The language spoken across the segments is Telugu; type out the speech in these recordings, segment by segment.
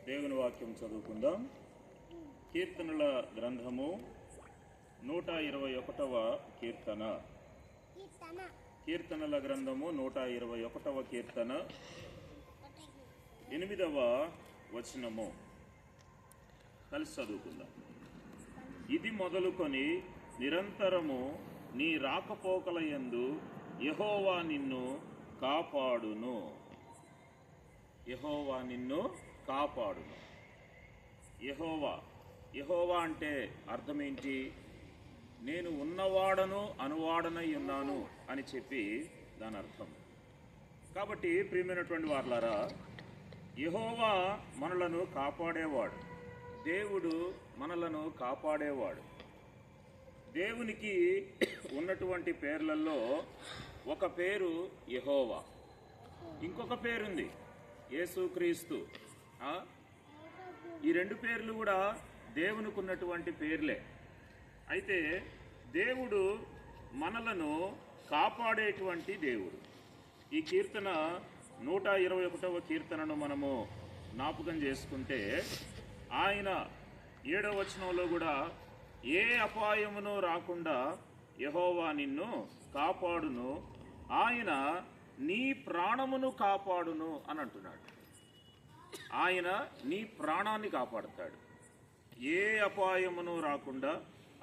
దేవుని వాక్యం చదువుకుందాం. కీర్తనల గ్రంథము 121వ కీర్తన. కీర్తనల గ్రంథము 121వ కీర్తన 8వ వచనము కలిసి చదువుకుందాం. ఇది మొదలుకొని నిరంతరము నీ రాకపోకల యందు యెహోవా నిన్ను కాపాడును. యెహోవా నిన్ను కాపాడును. యెహోవా అంటే అర్థం ఏంటి? నేను ఉన్నవాడను అనువాడనై ఉన్నాను అని చెప్పి దాని అర్థం. కాబట్టి ప్రియమైనటువంటి వారలారా, యెహోవా మనలను కాపాడేవాడు. దేవుడు మనలను కాపాడేవాడు. దేవునికి ఉన్నటువంటి పేర్లలో ఒక పేరు యెహోవా, ఇంకొక పేరుంది యేసుక్రీస్తు. ఈ రెండు పేర్లు కూడా దేవునికి ఉన్నటువంటి పేర్లే. అయితే దేవుడు మనలను కాపాడేటువంటి దేవుడు. ఈ కీర్తన 121వ కీర్తనను మనము జ్ఞాపకం చేసుకుంటే, ఆయన 7వ వచనంలో కూడా ఏ అపాయమును రాకుండా యెహోవా నిన్ను కాపాడును, ఆయన నీ ప్రాణమును కాపాడును అని అంటున్నాడు. ఆయన నీ ప్రాణాన్ని కాపాడుతాడు. ఏ అపాయమును రాకుండా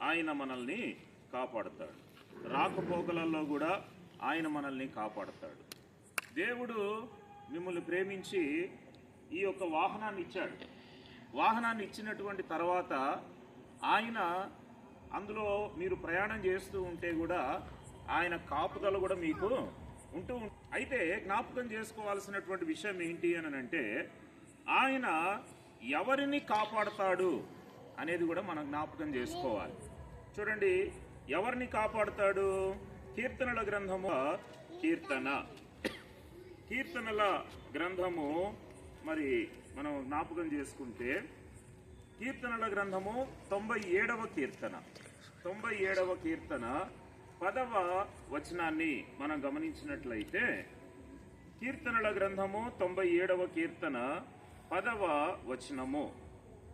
ఆయన మనల్ని కాపాడుతాడు. రాకపోకలలో కూడా ఆయన మనల్ని కాపాడుతాడు. దేవుడు మిమ్మల్ని ప్రేమించి ఈ యొక్క వాహనాన్ని ఇచ్చాడు. వాహనాన్ని ఇచ్చినటువంటి తర్వాత ఆయన అందులో మీరు ప్రయాణం చేస్తూ ఉంటే కూడా ఆయన కాపుదల కూడా మీకు ఉంటూ. అయితే జ్ఞాపకం చేసుకోవాల్సినటువంటి విషయం ఏంటి అని అంటే, ఆయన ఎవరిని కాపాడుతాడు అనేది కూడా మనం జ్ఞాపకం చేసుకోవాలి. చూడండి, ఎవరిని కాపాడుతాడు? కీర్తనల గ్రంథము కీర్తనల గ్రంథము మరి మనం జ్ఞాపకం చేసుకుంటే, కీర్తనల గ్రంథము 97వ కీర్తన 10వ వచనాన్ని మనం గమనించినట్లయితే, కీర్తనల గ్రంథము 97వ కీర్తన 10వ వచనము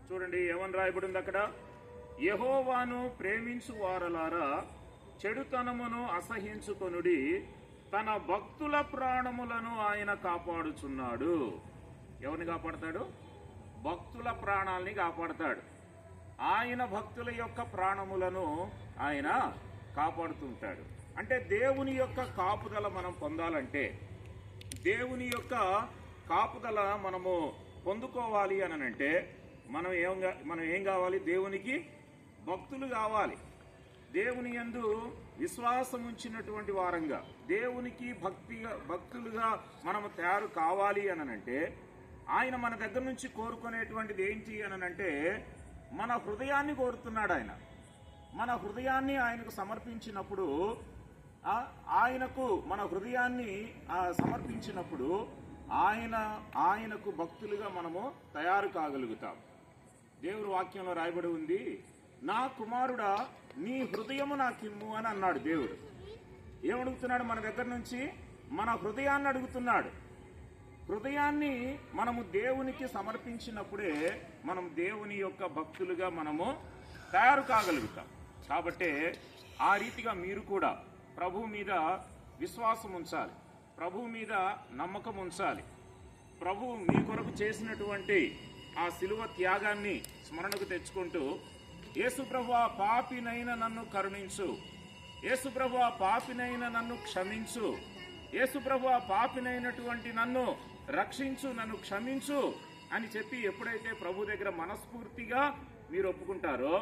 చూడండి, ఏమని రాయబడింది అక్కడ? యెహోవాను ప్రేమించు వారలారా, చెడుతనమును అసహించుకొనుడి, తన భక్తుల ప్రాణములను ఆయన కాపాడుచున్నాడు. ఎవరిని కాపాడతాడు? భక్తుల ప్రాణాలని కాపాడతాడు. ఆయన భక్తుల యొక్క ప్రాణములను ఆయన కాపాడుతుంటాడు. అంటే దేవుని యొక్క కాపుదల మనం పొందాలంటే, దేవుని యొక్క కాపుదల మనము పొందుకోవాలి అని అంటే మనం ఏం కావాలి? దేవునికి భక్తులు కావాలి. దేవుని యందు విశ్వాసం ఉంచినటువంటి వారంగా, దేవునికి భక్తులుగా మనము తయారు కావాలి అని అంటే, ఆయన మన దగ్గర నుంచి కోరుకునేటువంటిది ఏంటి అని అంటే, మన హృదయాన్ని కోరుతున్నాడు. ఆయన మన హృదయాన్ని ఆయనకు సమర్పించినప్పుడు, మన హృదయాన్ని సమర్పించినప్పుడు ఆయనకు భక్తులుగా మనము తయారు కాగలుగుతాం. దేవుని వాక్యంలో రాయబడి ఉంది, నా కుమారుడా నీ హృదయము నాకిమ్ము అని అన్నాడు దేవుడు. ఏమడుగుతున్నాడు మన దగ్గర నుంచి? మన హృదయాన్ని అడుగుతున్నాడు. హృదయాన్ని మనము దేవునికి సమర్పించినప్పుడే మనం దేవుని యొక్క భక్తులుగా మనము తయారు కాగలుగుతాం. కాబట్టి ఆ రీతిగా మీరు కూడా ప్రభు మీద విశ్వాసం ఉంచాలి, ప్రభు మీద నమ్మకం ఉంచాలి. ప్రభు మీ కొరకు చేసినటువంటి ఆ శిలువ త్యాగాన్ని స్మరణకు తెచ్చుకుంటూ, యేసు ప్రభువా పాపినైన నన్ను కరుణించు, యేసు ప్రభువా పాపినైన నన్ను క్షమించు, యేసు ప్రభువా పాపినైనటువంటి నన్ను రక్షించు, నన్ను క్షమించు అని చెప్పి ఎప్పుడైతే ప్రభు దగ్గర మనస్ఫూర్తిగా మీరు ఒప్పుకుంటారో,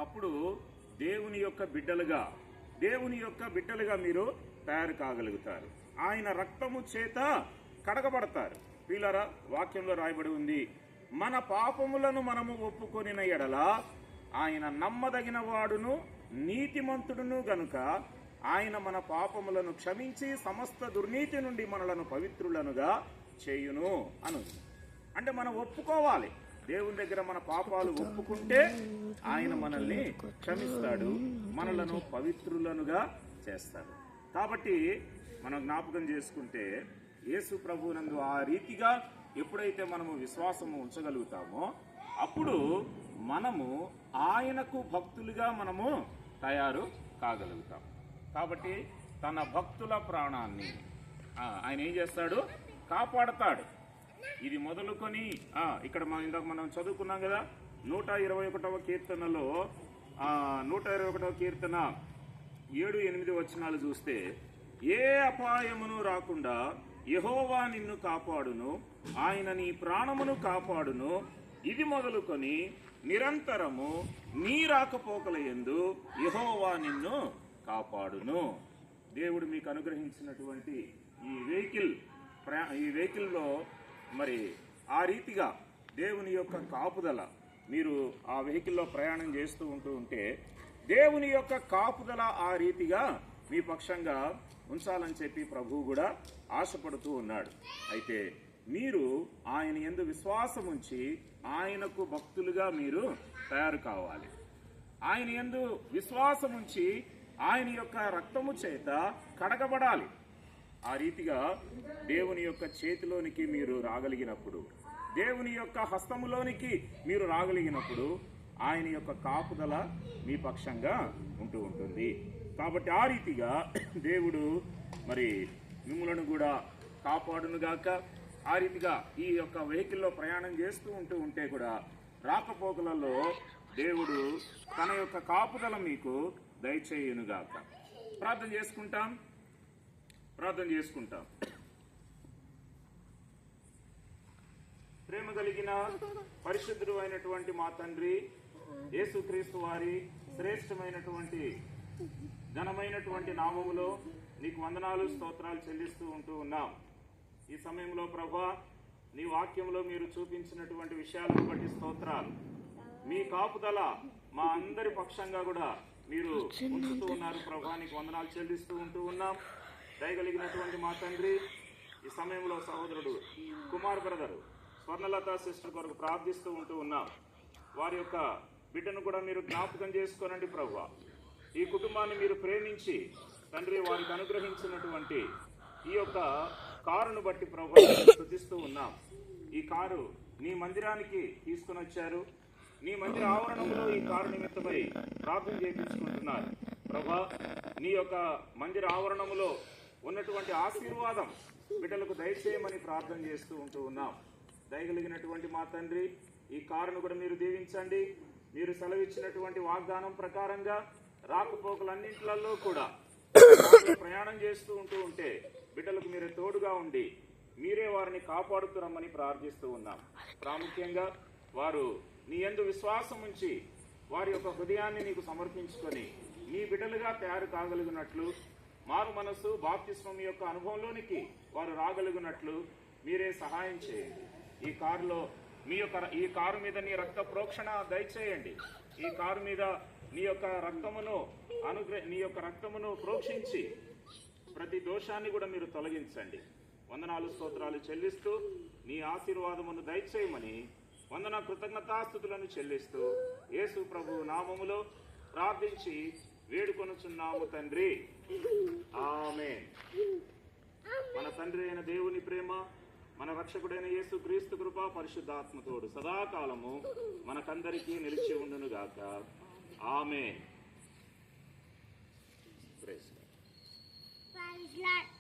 అప్పుడు దేవుని యొక్క బిడ్డలుగా మీరు తయారు కాగలుగుతారు. ఆయన రక్తము చేత కడగబడతారు. ప్రియులారా, వాక్యంలో రాయబడి ఉంది, మన పాపములను మనము ఒప్పుకొనిన ఎడల ఆయన నమ్మదగిన వాడును నీతిమంతుడును గనుక ఆయన మన పాపములను క్షమించి సమస్త దుర్నీతి నుండి మనలను పవిత్రులనుగా చేయును అను. అంటే మనం ఒప్పుకోవాలి. దేవుని దగ్గర మన పాపాలు ఒప్పుకుంటే ఆయన మనల్ని క్షమిస్తాడు, మనలను పవిత్రులనుగా చేస్తాడు. కాబట్టి మనం జ్ఞాపకం చేసుకుంటే, యేసు ప్రభువునందు ఆ రీతిగా ఎప్పుడైతే మనము విశ్వాసము ఉంచగలుగుతామో అప్పుడు మనము ఆయనకు భక్తులుగా మనము తయారు కాగలుగుతాం. కాబట్టి తన భక్తుల ప్రాణాన్ని ఆయన ఏం చేస్తాడు? కాపాడతాడు. ఇది మొదలుకొని ఇక్కడ ఇందాక మనం చదువుకున్నాం కదా, 121వ కీర్తనలో 121వ కీర్తన 7-8 వచనాలు చూస్తే, ఏ అపాయమును రాకుండా యెహోవా నిన్ను కాపాడును, ఆయన నీ ప్రాణమును కాపాడును, ఇది మొదలుకొని నిరంతరము నీ రాకపోకల యందు యెహోవా నిన్ను కాపాడును. దేవుడు మీకు అనుగ్రహించినటువంటి ఈ వెహికల్లో మరి ఆ రీతిగా దేవుని యొక్క కాపుదల, మీరు ఆ వెహికల్లో ప్రయాణం చేస్తూ ఉంటే దేవుని యొక్క కాపుదల ఆ రీతిగా మీ పక్షంగా ఉంచాలని చెప్పి ప్రభువు కూడా ఆశపడుతూ ఉన్నాడు. అయితే మీరు ఆయన యందు విశ్వాసం ఉంచి ఆయనకు భక్తులుగా మీరు తయారు కావాలి. ఆయన యందు విశ్వాసం ఉంచి ఆయన యొక్క రక్తము చేత కడగబడాలి. ఆ రీతిగా దేవుని యొక్క చేతిలోనికి మీరు రాగలిగినప్పుడు, దేవుని యొక్క హస్తములోనికి మీరు రాగలిగినప్పుడు ఆయన యొక్క కాపుదల మీ పక్షంగా ఉంటుంది. కాబట్టి ఆ రీతిగా దేవుడు మరి మిమ్మలను కూడా కాపాడునుగాక. ఆ రీతిగా ఈ యొక్క వెహికల్లో ప్రయాణం చేస్తూ ఉంటే కూడా రాకపోకలలో దేవుడు తన యొక్క కాపుదల మీకు దయచేయునుగాక. ప్రార్థన చేసుకుంటాం. ప్రేమ కలిగిన పరిశుద్ధుడు అయినటువంటి మా తండ్రి యేసుక్రీస్తు వారి శ్రేష్టమైనటువంటి ఘనమైనటువంటి నామములో నీకు వందనాలు, స్తోత్రాలు చెల్లిస్తూ ఉన్నాం. ఈ సమయంలో ప్రభా, నీ వాక్యంలో మీరు చూపించినటువంటి విషయాలను బట్టి స్తోత్రాలు. మీ కాపుదల మా అందరి పక్షంగా కూడా మీరు ఉంచుతూ ఉన్నారు ప్రభా, నీకు వందనాలు చెల్లిస్తూ ఉన్నాం. దయగలిగినటువంటి మా తండ్రి, ఈ సమయంలో సహోదరుడు కుమార్ బ్రదరు స్వర్ణలత సిస్టర్ కొరకు ప్రార్థిస్తూ ఉన్నాం. వారి యొక్క బిడ్డను కూడా మీరు జ్ఞాపకం చేసుకోనండి ప్రభువా. ఈ కుటుంబాన్ని మీరు ప్రేమించి తండ్రి వారికి అనుగ్రహించినటువంటి ఈ యొక్క కారును బట్టి ప్రభువా స్తుతిస్తూ ఉన్నాం. ఈ కారు నీ మందిరానికి తీసుకుని వచ్చారు. నీ మందిర ఆవరణంలో ఈ కారు నిమిత్తమై ప్రార్థన చేయించుకుంటున్నారు ప్రభా. నీ యొక్క మందిర ఆవరణములో ఉన్నటువంటి ఆశీర్వాదం బిడ్డలకు దయచేయమని ప్రార్థన చేస్తూ ఉన్నాం. దయగలిగినటువంటి మా తండ్రి, ఈ కారును కూడా మీరు దీవించండి. మీరు సెలవిచ్చినటువంటి వాగ్దానం ప్రకారంగా రాకపోకలన్నింటిలో కూడా ప్రయాణం చేస్తూ ఉంటే బిడ్డలకు మీరే తోడుగా ఉండి మీరే వారిని కాపాడుతురమ్మని ప్రార్థిస్తూ ఉన్నాం. ప్రాముఖ్యంగా వారు నీ యందు విశ్వాసం ఉంచి వారి యొక్క హృదయాన్ని నీకు సమర్పించుకొని నీ బిడ్డలుగా తయారు కాగలిగినట్లు, మారు మనస్సు బాప్తిస్మం యొక్క అనుభవంలోనికి వారు రాగలిగినట్లు మీరే సహాయం చేయండి. ఈ కారు మీద నీ రక్త ప్రోక్షణ దయచేయండి. ఈ కారు మీద నీ యొక్క రక్తమును ప్రోక్షించి ప్రతి దోషాన్ని కూడా మీరు తొలగించండి. వందనాలు, స్తోత్రాలు చెల్లిస్తూ నీ ఆశీర్వాదమును దయచేయమని వందన కృతజ్ఞతాస్తుతులను చెల్లిస్తూ యేసు ప్రభు నామములో ప్రార్థించి వేడుకొనుచున్నాము తండ్రి, ఆమేన్. మన తండ్రి అయిన దేవుని ప్రేమ, మన రక్షకుడైన యేసు క్రీస్తు కృప, పరిశుద్ధాత్మతోడు సదాకాలము మనకందరికీ నిలిచి ఉండునుగాక. ఆమేన్. Praise lord.